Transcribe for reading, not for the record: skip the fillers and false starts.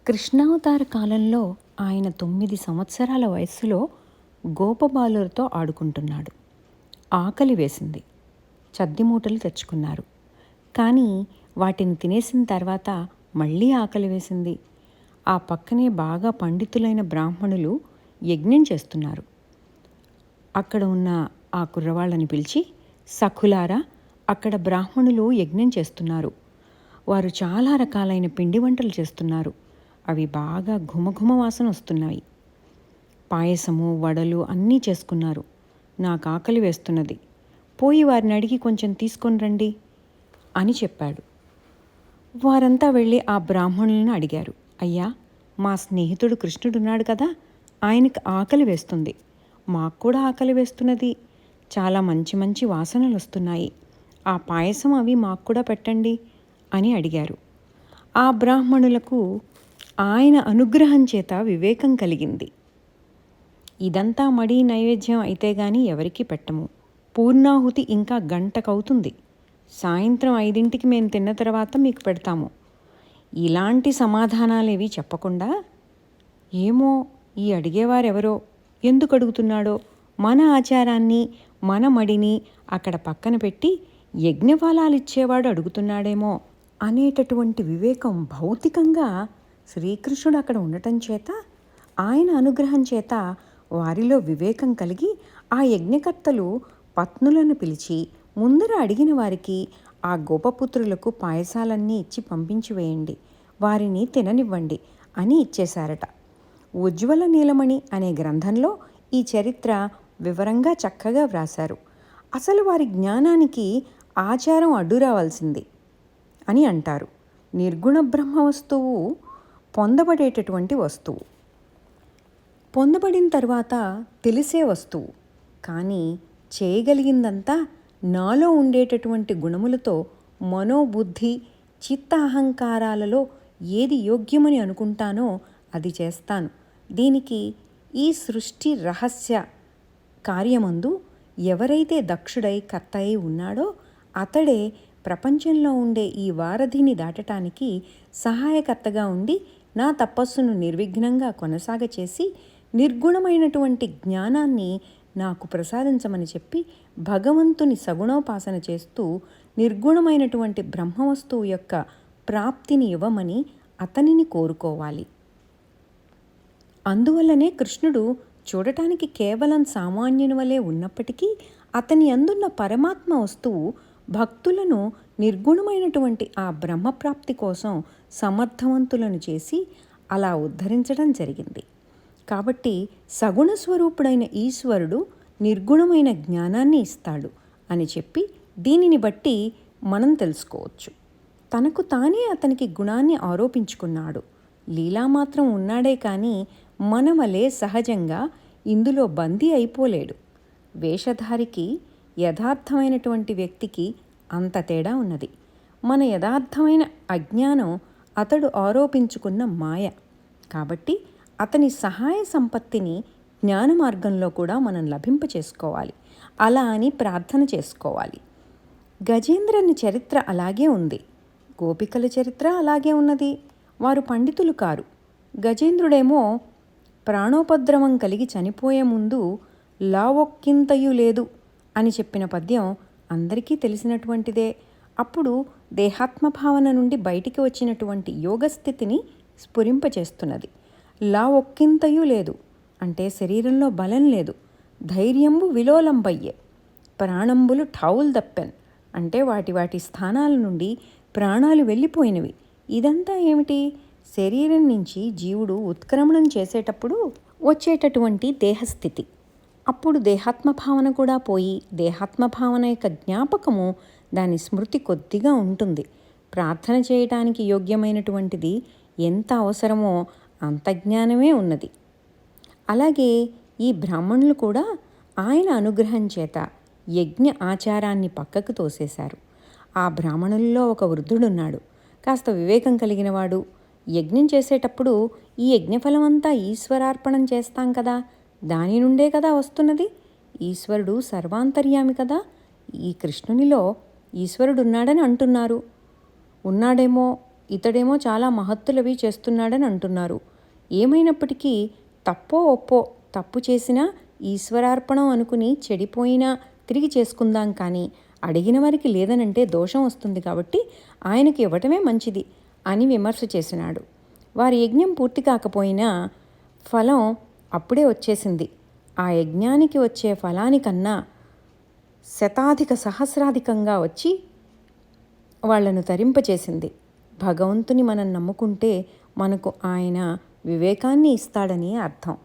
కృష్ణావతార కాలంలో ఆయన 9 సంవత్సరాల వయస్సులో గోపబాలులతో ఆడుకుంటున్నాడు. ఆకలి వేసింది. చద్దిమూటలు తెచ్చుకున్నారు. కానీ వాటిని తినేసిన తర్వాత మళ్ళీ ఆకలి వేసింది. ఆ పక్కనే బాగా పండితులైన బ్రాహ్మణులు యజ్ఞం చేస్తున్నారు. అక్కడ ఉన్న ఆ కుర్రవాళ్ళని పిలిచి, సఖులారా, అక్కడ బ్రాహ్మణులు యజ్ఞం చేస్తున్నారు. వారు చాలా రకాలైన పిండి వంటలు చేస్తున్నారు. అవి బాగా ఘుమఘుమ వాసన వస్తున్నాయి. పాయసము, వడలు అన్నీ చేసుకున్నారు. నాకు ఆకలి వేస్తున్నది. పోయి వారిని అడిగి కొంచెం తీసుకొని రండి అని చెప్పాడు. వారంతా వెళ్ళి ఆ బ్రాహ్మణులను అడిగారు. అయ్యా, మా స్నేహితుడు కృష్ణుడున్నాడు కదా, ఆయనకు ఆకలి వేస్తుంది. మాకు కూడా ఆకలి వేస్తున్నది. చాలా మంచి మంచి వాసనలు వస్తున్నాయి. ఆ పాయసం అవి మాకు కూడా పెట్టండి అని అడిగారు. ఆ బ్రాహ్మణులకు ఆయన అనుగ్రహం చేత వివేకం కలిగింది. ఇదంతా మడి నైవేద్యం అయితే గాని ఎవరికి పెట్టము. పూర్ణాహుతి ఇంకా గంటకవుతుంది. సాయంత్రం 5ంటికి మేము తిన్న తర్వాత మీకు పెడతాము. ఇలాంటి సమాధానాలేవి చెప్పకుండా, ఏమో ఈ అడిగేవారెవరో, ఎందుకు అడుగుతున్నాడో, మన ఆచారాన్ని మన మడిని అక్కడ పక్కన పెట్టి యజ్ఞఫలాలిచ్చేవాడు అడుగుతున్నాడేమో అనేటటువంటి వివేకం భౌతికంగా శ్రీకృష్ణుడు అక్కడ ఉండటం చేత, ఆయన అనుగ్రహం చేత వారిలో వివేకం కలిగి ఆ యజ్ఞకర్తలు పత్నులను పిలిచి ముందర అడిగిన వారికి ఆ గోపపుత్రులకు పాయసాలన్నీ ఇచ్చి పంపించి వేయండి, వారిని తిననివ్వండి అని ఇచ్చేశారట. ఉజ్వల నీలమణి అనే గ్రంథంలో ఈ చరిత్ర వివరంగా చక్కగా వ్రాశారు. అసలు వారి జ్ఞానానికి ఆచారం అడ్డు రావాల్సింది అని అంటారు. నిర్గుణ బ్రహ్మ వస్తువు పొందబడేటటువంటి వస్తువు, పొందబడిన తర్వాత తెలిసే వస్తువు. కానీ చేయగలిగిందంతా నాలో ఉండేటటువంటి గుణములతో మనోబుద్ధి చిత్త అహంకారాలలో ఏది యోగ్యమని అనుకుంటానో అది చేస్తాను. దీనికి ఈ సృష్టి రహస్య కార్యమందు ఎవరైతే దక్షుడై కర్త అయి ఉన్నాడో అతడే ప్రపంచంలో ఉండే ఈ వారధిని దాటటానికి సహాయకర్తగా ఉండి నా తపస్సును నిర్విఘ్నంగా కొనసాగచేసి నిర్గుణమైనటువంటి జ్ఞానాన్ని నాకు ప్రసాదించమని చెప్పి భగవంతుని సగుణోపాసన చేస్తూ నిర్గుణమైనటువంటి బ్రహ్మవస్తువు యొక్క ప్రాప్తిని ఇవ్వమని అతనిని కోరుకోవాలి. అందువల్లనే కృష్ణుడు చూడటానికి కేవలం సామాన్యుని వలె ఉన్నప్పటికీ అతని అందున్న పరమాత్మ వస్తువు భక్తులను నిర్గుణమైనటువంటి ఆ బ్రహ్మప్రాప్తి కోసం సమర్థవంతులను చేసి అలా ఉద్ధరించడం జరిగింది. కాబట్టి సగుణ స్వరూపుడైన ఈశ్వరుడు నిర్గుణమైన జ్ఞానాన్ని ఇస్తాడు అని చెప్పి దీనిని బట్టి మనం తెలుసుకోవచ్చు. తనకు తానే అతనికి గుణాన్ని ఆరోపించుకున్నాడు. లీలామాత్రం ఉన్నాడే కానీ మన వలె సహజంగా ఇందులో బందీ అయిపోలేడు. వేషధారికి యథార్థమైనటువంటి వ్యక్తికి అంత తేడా ఉన్నది. మన యథార్థమైన అజ్ఞానం అతడు ఆరోపించుకున్న మాయ. కాబట్టి అతని సహాయ సంపత్తిని జ్ఞాన మార్గంలో కూడా మనం లభింపచేసుకోవాలి. అలా అని ప్రార్థన చేసుకోవాలి. గజేంద్రుని చరిత్ర అలాగే ఉంది. గోపికల చరిత్ర అలాగే ఉన్నది. వారు పండితులు కారు. గజేంద్రుడేమో ప్రాణోపద్రవం కలిగి చనిపోయే ముందు లావొక్కింతయు లేదు అని చెప్పిన పద్యం అందరికీ తెలిసినటువంటిదే. అప్పుడు దేహాత్మభావన నుండి బయటికి వచ్చినటువంటి యోగస్థితిని స్ఫురింపచేస్తున్నది. లావొక్కింతయు లేదు అంటే శరీరంలో బలం లేదు. ధైర్యంబు విలోలంబయ్యే, ప్రాణంబులు ఠావులు దప్పెన్ అంటే వాటి వాటి స్థానాల నుండి ప్రాణాలు వెళ్ళిపోయినవి. ఇదంతా ఏమిటి? శరీరం నుంచి జీవుడు ఉత్క్రమణం చేసేటప్పుడు వచ్చేటటువంటి దేహస్థితి. అప్పుడు దేహాత్మభావన కూడా పోయి దేహాత్మభావన యొక్క జ్ఞాపకము, దాని స్మృతి కొద్దిగా ఉంటుంది. ప్రార్థన చేయటానికి యోగ్యమైనటువంటిది ఎంత అవసరమో అంత జ్ఞానమే ఉన్నది. అలాగే ఈ బ్రాహ్మణులు కూడా ఆయన అనుగ్రహం చేత యజ్ఞ ఆచారాన్ని పక్కకు తోసేశారు. ఆ బ్రాహ్మణుల్లో ఒక వృద్ధుడున్నాడు, కాస్త వివేకం కలిగినవాడు. యజ్ఞం చేసేటప్పుడు ఈ యజ్ఞఫలం అంతా ఈశ్వరార్పణం చేస్తాం కదా, దాని నుండే కదా వస్తున్నది. ఈశ్వరుడు సర్వాంతర్యామి కదా. ఈ కృష్ణునిలో ఈశ్వరుడున్నాడని అంటున్నారు. ఉన్నాడేమో ఇతడేమో చాలా మహత్తులవి చేస్తున్నాడని అంటున్నారు. ఏమైనప్పటికీ తప్పో ఒప్పో తప్పు చేసినా ఈశ్వరార్పణం అనుకుని చెడిపోయినా తిరిగి చేసుకుందాం, కానీ అడిగిన వారికి లేదనంటే దోషం వస్తుంది కాబట్టి ఆయనకి ఇవ్వటమే మంచిది అని విమర్శ చేసినాడు. వారి యజ్ఞం పూర్తి కాకపోయినా ఫలం అప్పుడే వచ్చేసింది. ఆ యజ్ఞానికి వచ్చే ఫలానికన్నా శతాధిక సహస్రాధికంగా వచ్చి వాళ్లను తరింపచేసింది. భగవంతుని మనం నమ్ముకుంటే మనకు ఆయన వివేకాన్ని ఇస్తాడని అర్థం.